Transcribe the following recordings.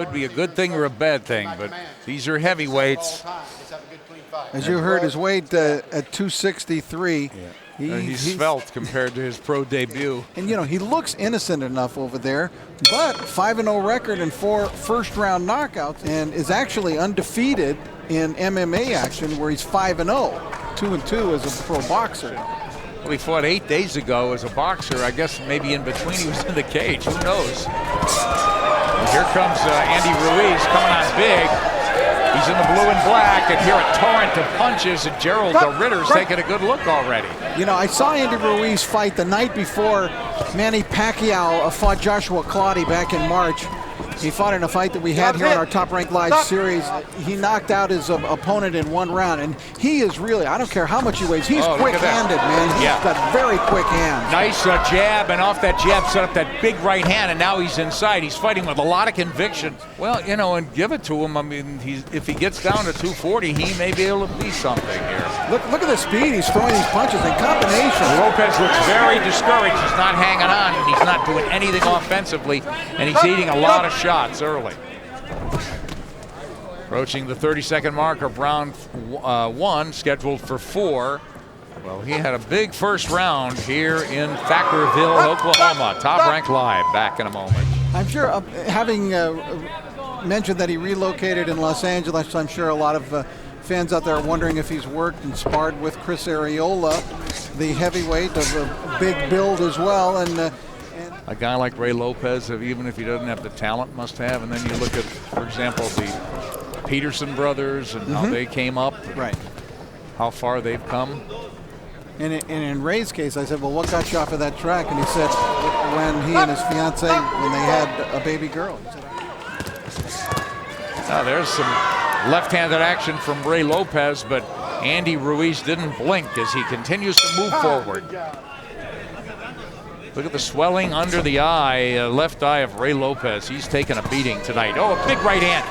could be a good thing or a bad thing, but these are heavyweights. As you heard, his weight at 263. Yeah. He's svelte compared to his pro debut. And, you know, he looks innocent enough over there, but 5-0 record and 4 first-round knockouts, and is actually undefeated in MMA action where he's 5-0, 2-2 as a pro boxer. Well, he fought 8 days ago as a boxer. I guess maybe in between he was in the cage. Who knows? And here comes Andy Ruiz coming on big. He's in the blue and black, and here a torrent of punches, and Gerald the Ritter's taking a good look already. You know, I saw Andy Ruiz fight the night before Manny Pacquiao fought Joshua Clottey back in March. He fought in a fight that we had here on our Top Rank Live series. He knocked out his opponent in 1 round, and he is really, I don't care how much he weighs, he's quick-handed, man. He's got very quick hands. Nice jab, and off that jab set up that big right hand, and now he's inside. He's fighting with a lot of conviction. Well, you know, and give it to him. I mean, if he gets down to 240, he may be able to be something here. Look at the speed he's throwing these punches in combination. Lopez looks very discouraged. He's not hanging on, and he's not doing anything offensively, and he's eating a lot of shots early. Approaching the 30-second mark of round 1, scheduled for 4. Well, he had a big first round here in Thackerville, Oklahoma. Top Rank Live, back in a moment. I'm sure, having mentioned that he relocated in Los Angeles, I'm sure a lot of fans out there are wondering if he's worked and sparred with Chris Arreola, the heavyweight of a big build as well. And a guy like Ray Lopez, even if he doesn't have the talent, must have. And then you look at, for example, the Peterson brothers and how they came up, right? How far they've come. And in Ray's case, I said, well, what got you off of that track? And he said, when he and his fiance, when they had a baby girl. Now there's some left-handed action from Ray Lopez, but Andy Ruiz didn't blink as he continues to move forward. Look at the swelling under the eye, left eye of Ray Lopez. He's taking a beating tonight. Oh, a big right hand.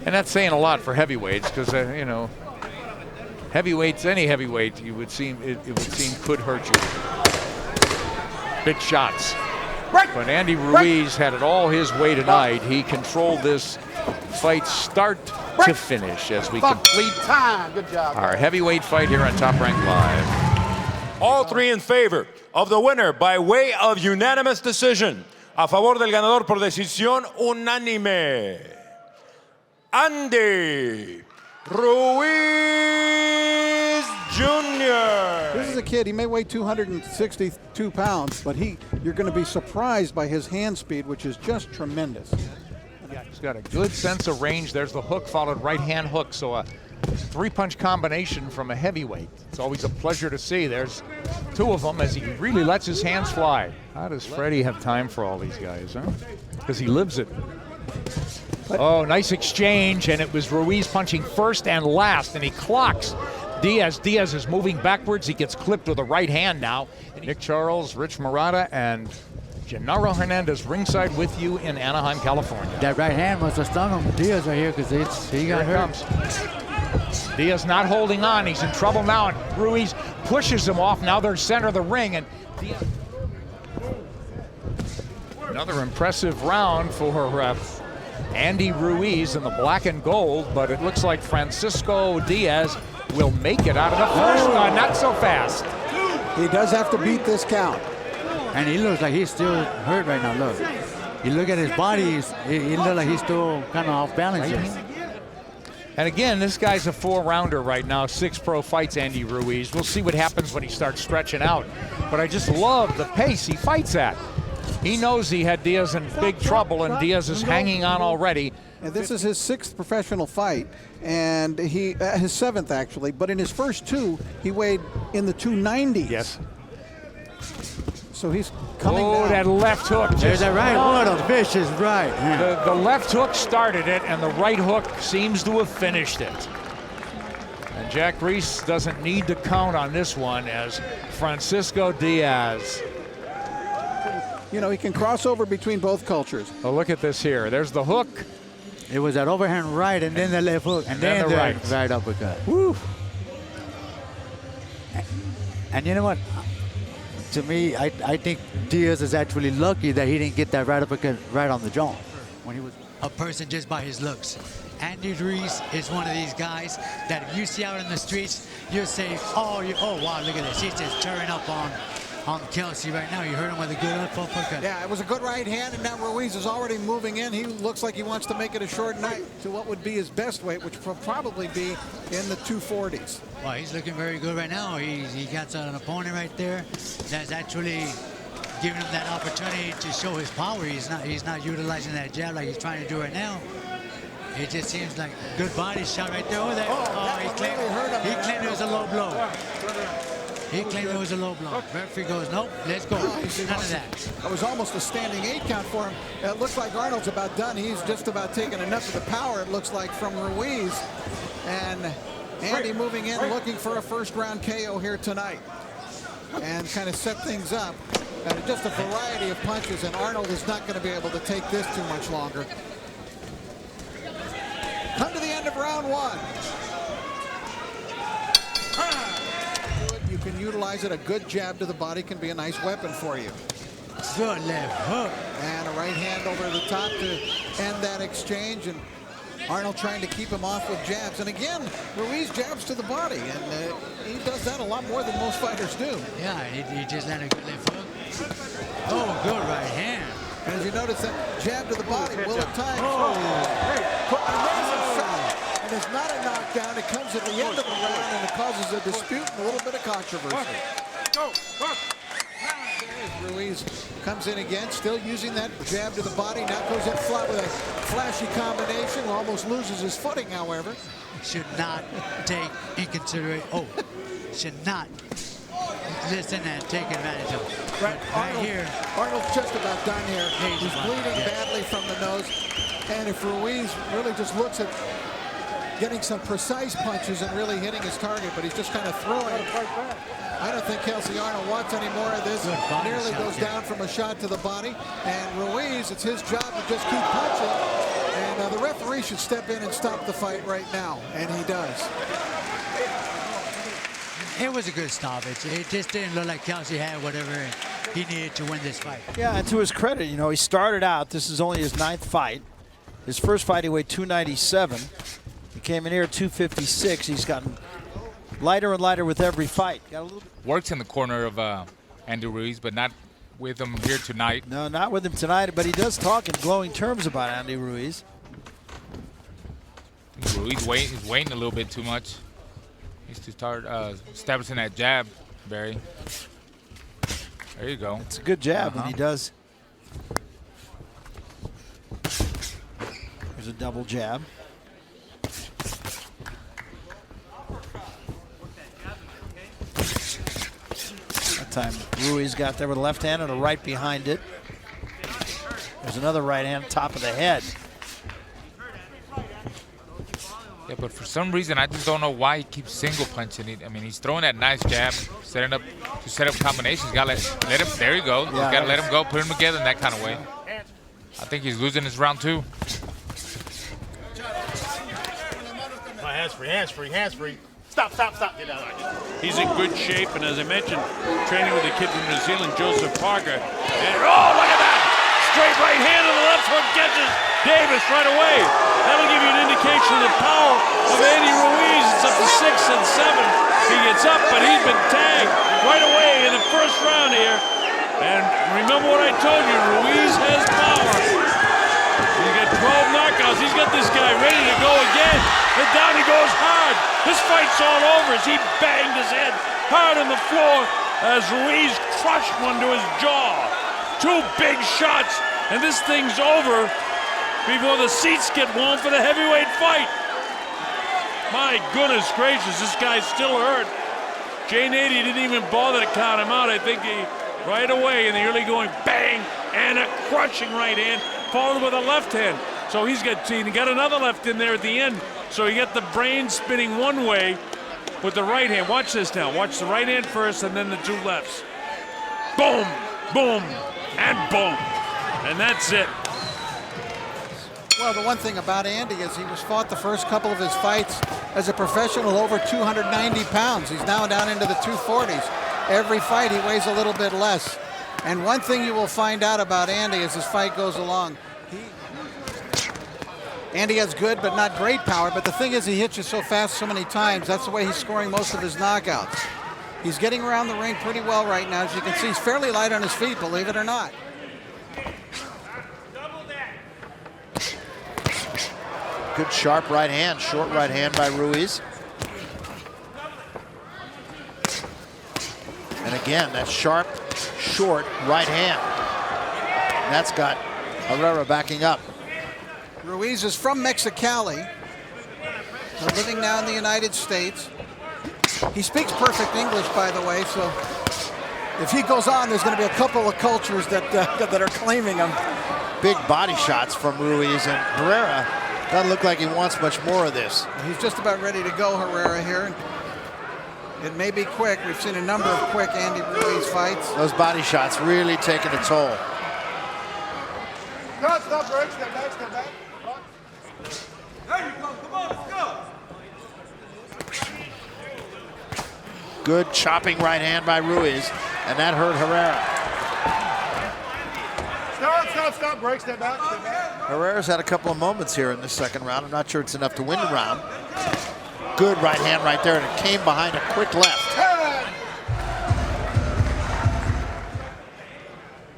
And that's saying a lot for heavyweights, because you know, heavyweights, any heavyweight, it would seem could hurt you. Big shots. But Andy Ruiz had it all his way tonight. He controlled this fight start to finish as we complete our heavyweight fight here on Top Rank Live. All 3 in favor of the winner by way of unanimous decision. A favor del ganador por decisión unánime. Andy Ruiz Jr. This is a kid, he may weigh 262 pounds, but you're going to be surprised by his hand speed, which is just tremendous. Yeah, he's got a good sense of range. There's the hook, followed right-hand hook. So a 3-punch combination from a heavyweight. It's always a pleasure to see. There's 2 of them as he really lets his hands fly. How does Freddie have time for all these guys, huh? Because he lives it. Oh, nice exchange, and it was Ruiz punching first and last, and he clocks Diaz. Diaz is moving backwards. He gets clipped with a right hand now. Nick Charles, Rich Murata, and Gennaro Hernandez ringside with you in Anaheim, California. That right hand must have stung him. Diaz right here, because he got hurt. Diaz not holding on. He's in trouble now, and Ruiz pushes him off. Now they're center of the ring, and Diaz. Another impressive round for Andy Ruiz in the black and gold, but it looks like Francisco Diaz will make it out of the first. Not so fast. He does have to beat this count. And he looks like he's still hurt right now. Look. You look at his body, he looks like he's still kind of off balance. And again, this guy's a 4-rounder right now, 6 pro fights, Andy Ruiz. We'll see what happens when he starts stretching out. But I just love the pace he fights at. He knows he had Diaz in big trouble, and Diaz is hanging on already. And this is his 6th professional fight, and his 7th actually, but in his first 2, he weighed in the 290s. Yes. So he's coming down. That left hook. There's that right. What a vicious right. The left hook started it, and the right hook seems to have finished it. And Jack Reese doesn't need to count on this one as Francisco Diaz. You know, he can cross over between both cultures. Oh, look at this here. There's the hook. It was that overhand right, and then the left hook, and then the right uppercut. Woo. And you know what? To me, I think Diaz is actually lucky that he didn't get that right uppercut right on the jaw when he was. a person just by his looks. Andy Ruiz is one of these guys that if you see out in the streets, you'll say, oh wow, look at this. He's just tearing up on Kelsey right now. You heard him with a good uppercut. Yeah, it was a good right hand, and now Ruiz is already moving in. He looks like he wants to make it a short night to what would be his best weight, which will probably be in the 240s. Well, he's looking very good right now. He got an opponent right there that's actually giving him that opportunity to show his power. He's not utilizing that jab like he's trying to do right now. It just seems like good body shot right there. Oh, he claimed it was a low blow. He claimed it was a low blow. Referee goes, nope, let's go. None of that. It was almost a standing 8 count for him. It looks like Arnold's about done. He's just about taken enough of the power, it looks like, from Ruiz. And Andy moving in, looking for a first-round KO here tonight. And kind of set things up. And just a variety of punches, and Arnold is not going to be able to take this too much longer. Come to the end of round 1. You can utilize it. A good jab to the body can be a nice weapon for you. Good left hook. And a right hand over the top to end that exchange. And Arnold trying to keep him off with jabs. And again, Ruiz jabs to the body. And he does that a lot more than most fighters do. Yeah, he just landed a good left hook. Oh, good right hand. And as you notice, that jab to the body will at times. And it's not a knockdown. It comes at the end of the round, and it causes a dispute and a little bit of controversy. Ruiz comes in again, still using that jab to the body. Now goes in flat with a flashy combination. Almost loses his footing, however. Should not take in consideration. Should not listen and take advantage of. Right here. Arnold's just about done here. He's bleeding badly from the nose. And if Ruiz really just looks at getting some precise punches and really hitting his target, but he's just kind of throwing. I don't think Kelsey Arnold wants any more of this. Nearly goes down from a shot to the body. And Ruiz, it's his job to just keep punching. And the referee should step in and stop the fight right now. And he does. It was a good stoppage. It just didn't look like Kelsey had whatever he needed to win this fight. Yeah, and to his credit, you know, he started out, this is only his 9th fight. His first fight, he weighed 297. He came in here at 256. He's gotten lighter and lighter with every fight. Got a little bit. Works in the corner of Andy Ruiz, but not with him here tonight. No, not with him tonight, but he does talk in glowing terms about Andy Ruiz. Ruiz is waiting a little bit too much. He's to start establishing that jab, Barry. There you go. It's a good jab, and he does. There's a double jab. That time Ruiz got there with a left hand and a right behind it. There's another right hand, top of the head. Yeah, but for some reason, I just don't know why he keeps single punching it. I mean, he's throwing that nice jab, setting up to set up combinations. You gotta let him. There you go. You gotta let him go, put him together in that kind of way. I think he's losing his round 2. Hands free. Stop. Get out. He's in good shape, and as I mentioned, training with a kid from New Zealand, Joseph Parker. And look at that! Straight right hand and the left hook catches Davis right away. That'll give you an indication of the power of Andy Ruiz. It's up to 6 and 7. He gets up, but he's been tagged right away in the first round here. And remember what I told you, Ruiz has power. He's got 12 knockouts. He's got this guy ready to go again. And down he goes hard. This fight's all over as he banged his head hard on the floor as Ruiz crushed one to his jaw. 2 big shots, and this thing's over before the seats get warm for the heavyweight fight. My goodness gracious, this guy's still hurt. Jay Nady didn't even bother to count him out. I think he, right away in the early going, bang, and a crushing right hand, followed with a left hand. So he got another left in there at the end. So you get the brain spinning one way with the right hand. Watch this now. Watch the right hand first and then the 2 lefts. Boom, boom, and boom. And that's it. Well, the one thing about Andy is he was fought the first couple of his fights as a professional over 290 pounds. He's now down into the 240s. Every fight he weighs a little bit less. And one thing you will find out about Andy as this fight goes along, Andy has good but not great power, but the thing is he hits you so fast so many times. That's the way he's scoring most of his knockouts. He's getting around the ring pretty well right now. As you can see, he's fairly light on his feet, believe it or not. Good sharp right hand, short right hand by Ruiz. And again, that sharp, short right hand. And that's got Herrera backing up. Ruiz is from Mexicali. They're living now in the United States. He speaks perfect English, by the way, so if he goes on, there's going to be a couple of cultures that are claiming him. Big body shots from Ruiz, and Herrera doesn't look like he wants much more of this. He's just about ready to go, Herrera, here. It may be quick. We've seen a number of quick Andy Ruiz fights. Those body shots really taking a toll. Stop, break, step back. There you go, come on, let's go. Good chopping right hand by Ruiz, and that hurt Herrera. Stop, break, step back. Herrera's had a couple of moments here in the second round. I'm not sure it's enough to win the round. Good right hand right there, and it came behind a quick left.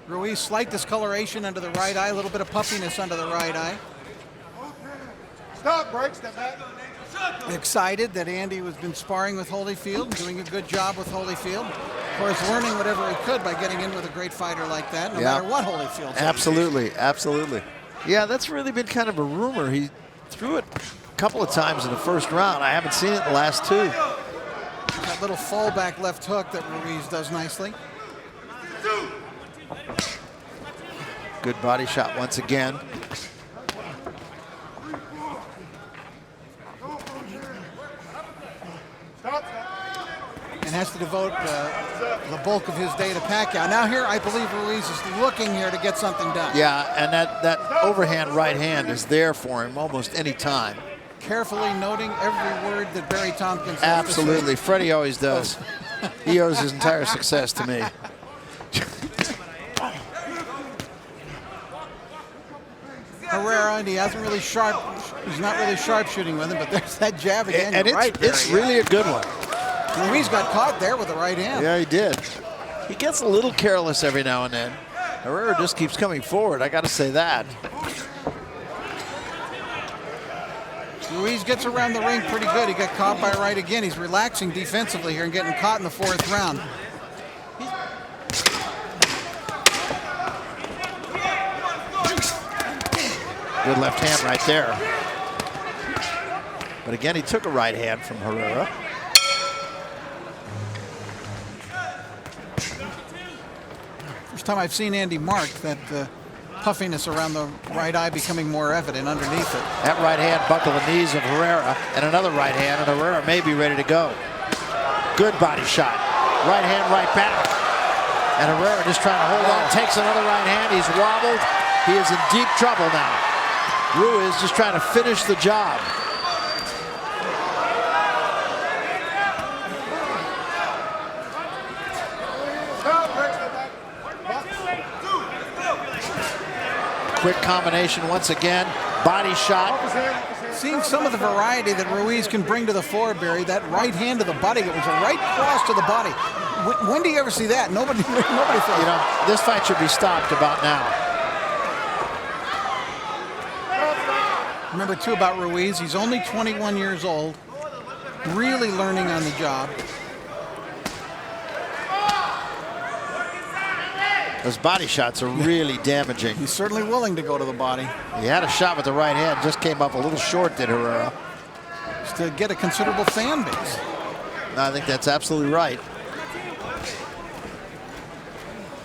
Ruiz, slight discoloration under the right eye, a little bit of puffiness under the right eye. Stop, break, step back. Excited that Andy has been sparring with Holyfield, doing a good job with Holyfield. Of course, learning whatever he could by getting in with a great fighter like that, no matter what Holyfield. Absolutely. Yeah, that's really been kind of a rumor. He threw it a couple of times in the first round. I haven't seen it in the last two. That little fallback left hook that Ruiz does nicely. Good body shot once again. And has to devote the bulk of his day to Pacquiao. Now here, I believe Ruiz is looking here to get something done. Yeah, and that overhand right hand is there for him almost any time. Carefully noting every word that Barry Tompkins says. Absolutely, Freddie always does. He owes his entire success to me. Herrera, and he hasn't really he's not really sharp shooting with him, but there's that jab again. And it's really a good one. Ruiz got caught there with the right hand. Yeah, he did. He gets a little careless every now and then. Herrera just keeps coming forward, I got to say that. Ruiz gets around the ring pretty good. He got caught by right again. He's relaxing defensively here and getting caught in the fourth round. Good left hand right there. But again, he took a right hand from Herrera. First time I've seen Andy mark that puffiness around the right eye becoming more evident underneath it. That right hand buckled the knees of Herrera, and another right hand, and Herrera may be ready to go. Good body shot. Right hand right back. And Herrera just trying to hold on. Takes another right hand. He's wobbled. He is in deep trouble now. Ruiz just trying to finish the job. Quick combination once again. Body shot. Seeing some of the variety that Ruiz can bring to the floor, Barry, that right hand to the body, it was a right cross to the body. When do you ever see that? Nobody thought. You know, this fight should be stopped about now. Remember, too, about Ruiz, he's only 21 years old, really learning on the job. Those body shots are really damaging. He's certainly willing to go to the body. He had a shot with the right hand, just came up a little short, did Herrera. Just to get a considerable fan base. I think that's absolutely right.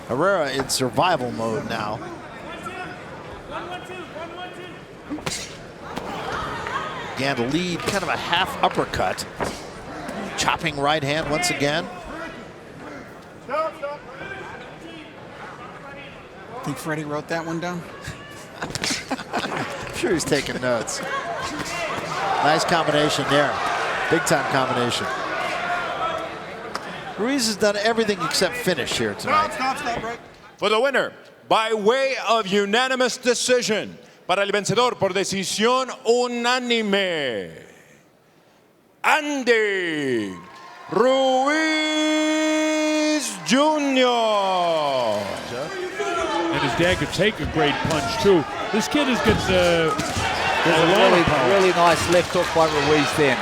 Herrera in survival mode now. Again, the lead, kind of a half uppercut. Chopping right hand once again. Think Freddie wrote that one down? I'm sure he's taking notes. Nice combination there. Big time combination. Ruiz has done everything except finish here tonight. Stop, break. For the winner, by way of unanimous decision, para el vencedor por decisión unánime, Andy Ruiz Jr. And his dad could take a great punch too. This kid has got there's a lot of power. Really nice left hook by Ruiz then.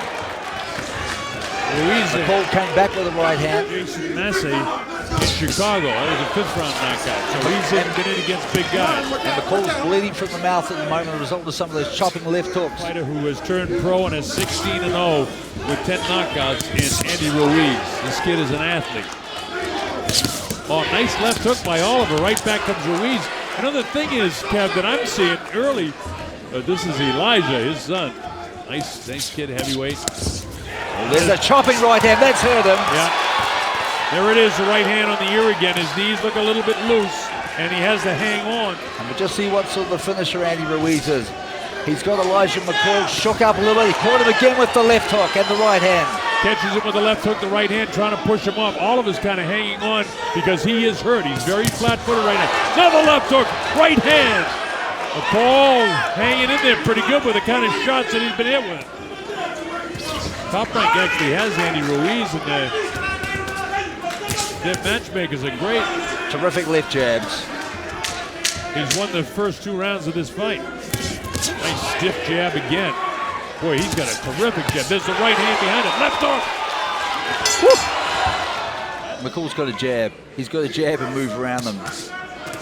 Ruiz McCall came back with a right hand. Jason Massey in Chicago. That was a 5th round knockout. So he's been in against big guys. And McCall's bleeding from the mouth at the moment as a result of some of those chopping left hooks. Fighter who has turned pro and is 16-0 with 10 knockouts in Andy Ruiz. This kid is an athlete. Oh, nice left hook by Oliver. Right back comes Ruiz. Another thing is, Kev, that I'm seeing early, this is Elijah, his son. Nice kid, heavyweight. There's a chopping right hand. That's hurt him. Yeah. There it is, the right hand on the ear again. His knees look a little bit loose, and he has to hang on. And we'll just see what sort of the finisher Andy Ruiz is. He's got Elijah McCall shook up a little bit. He caught him again with the left hook and the right hand. Catches him with the left hook, the right hand, trying to push him off. Oliver's kind of hanging on because he is hurt. He's very flat-footed right now. Another left hook, right hand. McCall hanging in there pretty good with the kind of shots that he's been hit with. Top Rank actually has Andy Ruiz, and their matchmakers are great. Terrific left jabs. He's won the first 2 rounds of this fight. Nice stiff jab again. Boy, he's got a terrific jab. There's the right hand behind it. Left hook. McCall's got a jab. He's got a jab and move around them.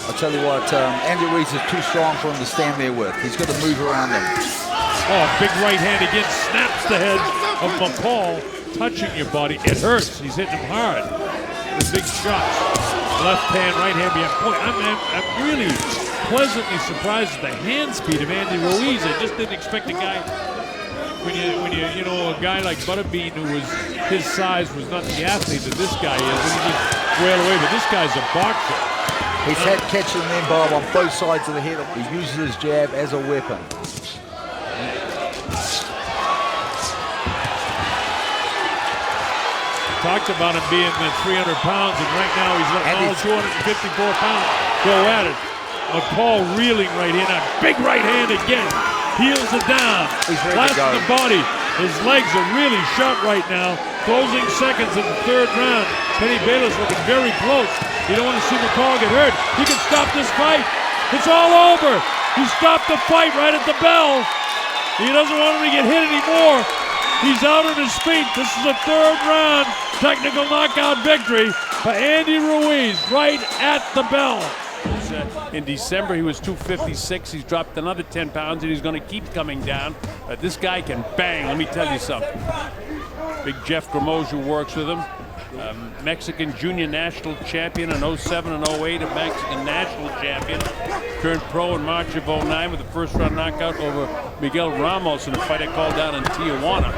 I'll tell you what, Andy Ruiz is too strong for him to stand there with. He's got to move around them. Oh, big right hand again. Snaps the head of McCall, touching your body. It hurts. He's hitting him hard. The big shots. Left hand, right hand behind. Boy, I'm really pleasantly surprised at the hand speed of Andy Ruiz. I just didn't expect a guy, when you know, a guy like Butterbean, who was, his size was not the athlete that this guy is, and he just wailed away, but this guy's a boxer. He's had catching the men, Bob, on both sides of the head. He uses his jab as a weapon. Talked about him being 300 pounds, and right now he's letting all 254 pounds go at it. McCall reeling right in, a big right hand again. Heels it down. He's ready Last to go. the body. His legs are really sharp right now. Closing seconds in the 3rd round. Kenny Bayless looking very close. You don't want to see McCall get hurt. He can stop this fight. It's all over. He stopped the fight right at the bell. He doesn't want him to get hit anymore. He's out on his feet. This is a 3rd round technical knockout victory for Andy Ruiz right at the bell. In December, he was 256. He's dropped another 10 pounds, and he's going to keep coming down. This guy can bang, let me tell you something. Big Jeff Grimoge, who works with him. Mexican junior national champion in 07 and 08, a Mexican national champion. Turned pro in March of 09 with a 1st round knockout over Miguel Ramos in a fight I called down in Tijuana.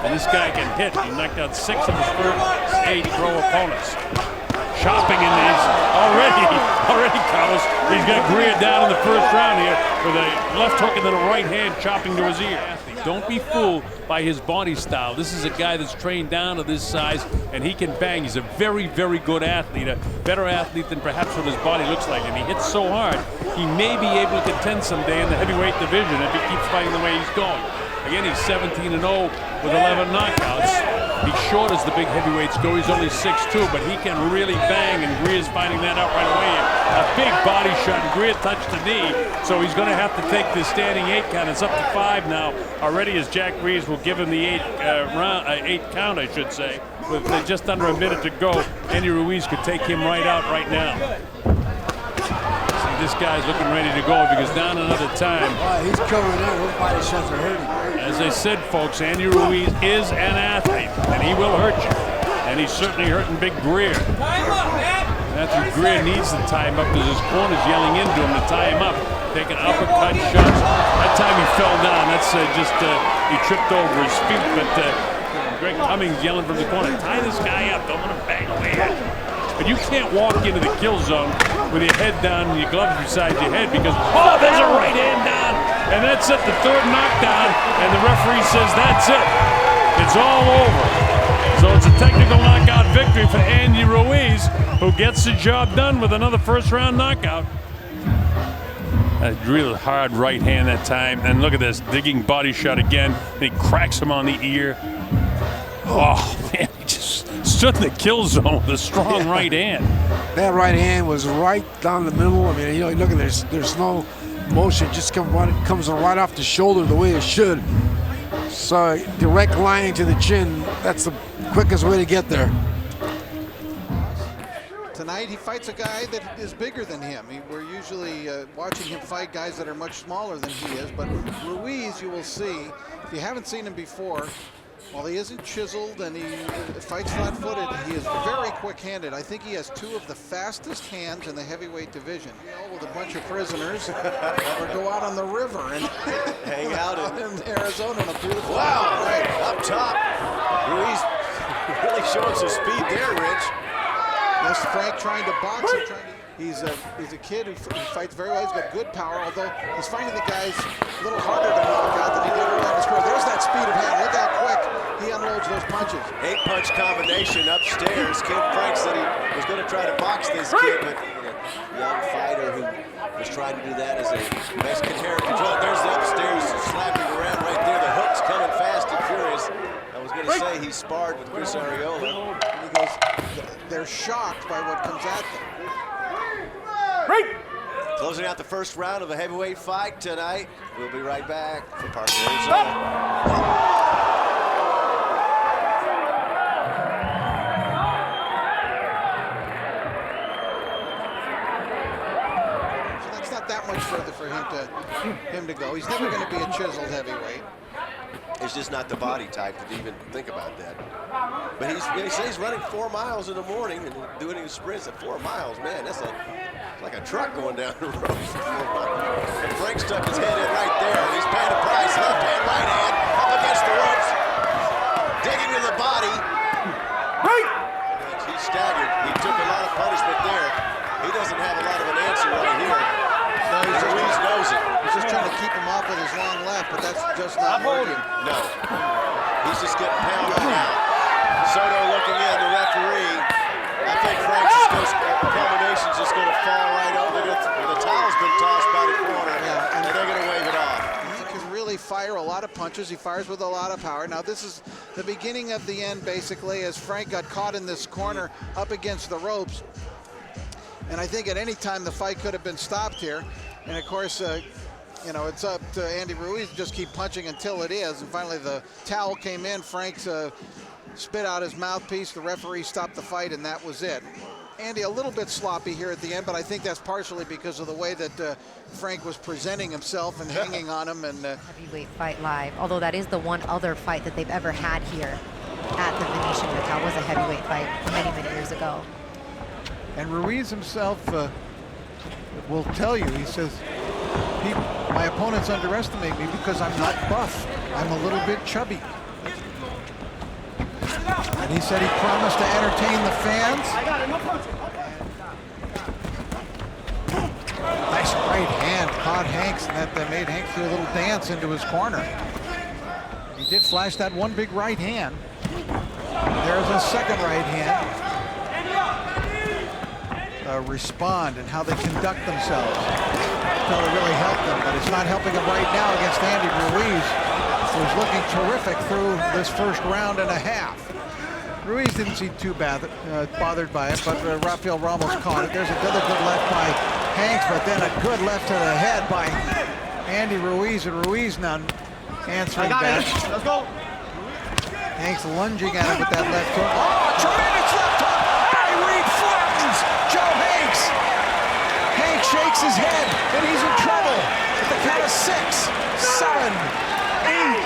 And this guy can hit. He knocked out 6 of his first 8 pro opponents. Chopping in these already, Carlos. He's got Greer down in the 1st round here with a left hook and then a right hand chopping to his ear. Don't be fooled by his body style. This is a guy that's trained down to this size, and he can bang. He's a very, very good athlete, a better athlete than perhaps what his body looks like. And he hits so hard, he may be able to contend someday in the heavyweight division if he keeps fighting the way he's going. Again, he's 17-0 with 11 knockouts. He's short as the big heavyweights go. He's only 6'2", but he can really bang, and Greer's finding that out right away. A big body shot, and Greer touched the knee, so he's going to have to take this standing 8 count. It's up to 5 now already, as Jack Reeves will give him the 8 count, I should say. With just under a minute to go, Andy Ruiz could take him right out right now. See, this guy's looking ready to go because down another time. He's covering out. Those body shots are hurting. As I said, folks, Andy Ruiz is an athlete, and he will hurt you. And he's certainly hurting Big Greer. Matthew Greer needs to tie him up because his corner's yelling into him to tie him up. Taking uppercut shots. That time he fell down. That's he tripped over his feet. But Greg Cummings yelling from the corner, tie this guy up. Don't let him bang away at you. But you can't walk into the kill zone with your head down and your gloves beside your head because, oh, there's a right hand down. And that's it, the 3rd knockdown. And the referee says that's it. It's all over. So it's a technical knockout victory for Andy Ruiz, who gets the job done with another 1st round knockout. A real hard right hand that time. And look at this, digging body shot again. And he cracks him on the ear. Oh, man, he just stood in the kill zone with a strong right hand. That right hand was right down the middle. I mean, you know, look at this. There's no motion. Just comes right off the shoulder the way it should. So direct line to the chin. That's the quickest way to get there. Tonight he fights a guy that is bigger than him. We're usually watching him fight guys that are much smaller than he is, but Ruiz, you will see, if you haven't seen him before, while he isn't chiseled and he fights flat-footed, he is very quick-handed. I think he has 2 of the fastest hands in the heavyweight division. You know, with a bunch of prisoners, or go out on the river and hang out in Arizona on a beautiful wow, night. Up top, Ruiz really showing some speed there, Rich. That's Frank trying to box. He's a kid who fights very well. He's got good power, although he's finding the guys a little harder to knock out than he did early on his career. There's that speed of hand. Look how quick he unloads those punches. 8-punch combination upstairs. Kid Frank said he was going to try to box this kid, but a young fighter who was trying to do that as a Mexican Herrera control. There's the upstairs slapping around right there. The hook's coming fast and furious. I was going to say he sparred with Chris Arreola. And he goes, they're shocked by what comes at them. Closing out the first round of a heavyweight fight tonight. We'll be right back for Parker, Arizona. So that's not that much further for him to go. He's never going to be a chiseled heavyweight. It's just not the body type to even think about that. But he says he's running 4 miles in the morning and doing his sprints at 4 miles. Man, that's like a truck going down the road. And Frank stuck his head in right there. He's paying a price. Left hand, right hand, up against the ropes. Digging to the body. He's staggered. He took a lot of punishment there. He doesn't have a lot of an answer right here. No, Ruiz knows it. He's just trying to keep him off with his long left, but that's just not working. No. He's just getting pounded out. Soto looking in, the referee. I think Frank's combination's just going to fall right over. The towel's been tossed by the corner, and they're going to wave it off. He can really fire a lot of punches. He fires with a lot of power. Now, this is the beginning of the end, basically, as Frank got caught in this corner up against the ropes. And I think at any time the fight could have been stopped here. And, of course, you know, it's up to Andy Ruiz to just keep punching until it is. And finally, the towel came in. Frank's spit out his mouthpiece. The referee stopped the fight, and that was it. Andy, a little bit sloppy here at the end, but I think that's partially because of the way that Frank was presenting himself and hanging on him. And heavyweight fight live, although that is the one other fight that they've ever had here at the Venetian. That was a heavyweight fight many, many years ago. And Ruiz himself will tell you, he says, my opponents underestimate me because I'm not buff. I'm a little bit chubby. And he said he promised to entertain the fans. Nice right hand caught Hanks, and that made Hanks do a little dance into his corner. He did flash that one big right hand. There's a second right hand. Respond and how they conduct themselves. That'll really help them, but it's not helping them right now against Andy Ruiz, who's looking terrific through this first round and a half. Ruiz didn't seem too bothered by it, but Rafael Ramos caught it. There's another good left by Hanks, but then a good left to the head by Andy Ruiz, and Ruiz now answering back. Let's go. Hanks lunging at him with that left hook. Oh, tremendous left hook! Reed flattens Joe Hanks. Hanks shakes his head, and he's in trouble. At the count of 6, 7, 8,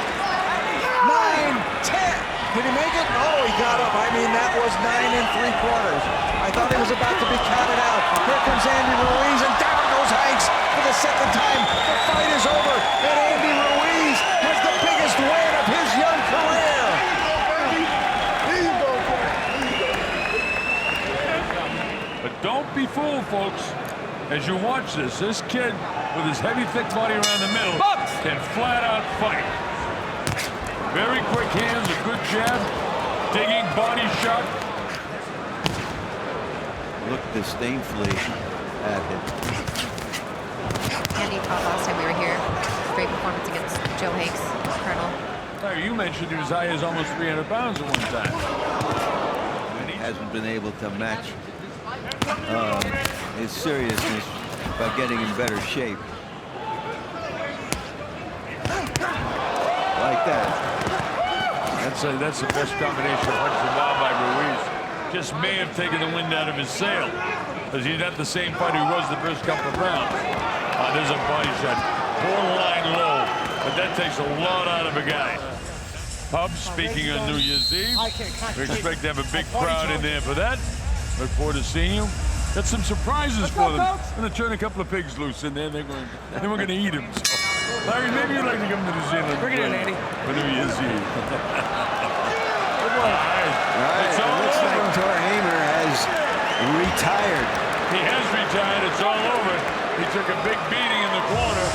9, 10. Did he make it? Oh, he got up. I mean, that was 9 3/4. I thought he was about to be counted out. Here comes Andy Ruiz, and down goes Hanks for the second time. The fight is over, and Andy Ruiz has the biggest win of his young career. But don't be fooled, folks. As you watch this kid with his heavy, thick body around the middle can flat out fight. Very quick hands, a good jab, digging body shot. Look disdainfully at him. Andy fought last time we were here. Great performance against Joe Hanks, Colonel. You mentioned he was high as almost 300 pounds at one time. Hasn't been able to match his seriousness by getting in better shape. Like that. That's the best combination of punch and bob by Ruiz. Just may have taken the wind out of his sail, because he's not the same fighter he was the first couple of rounds. There's a body shot, borderline low, but that takes a lot out of a guy. Pubs, speaking on New Year's Eve, we expect to have a big crowd in there for that. Look forward to seeing you. Got some surprises for them. I'm going to turn a couple of pigs loose in there. Then we're going to eat them. So, Larry, maybe you'd like to come to New Zealand. Bring it in, Andy. For New Year's Eve. Good luck. It looks like Tor Hamer has retired. He has retired. It's all over. He took a big beating in the corner.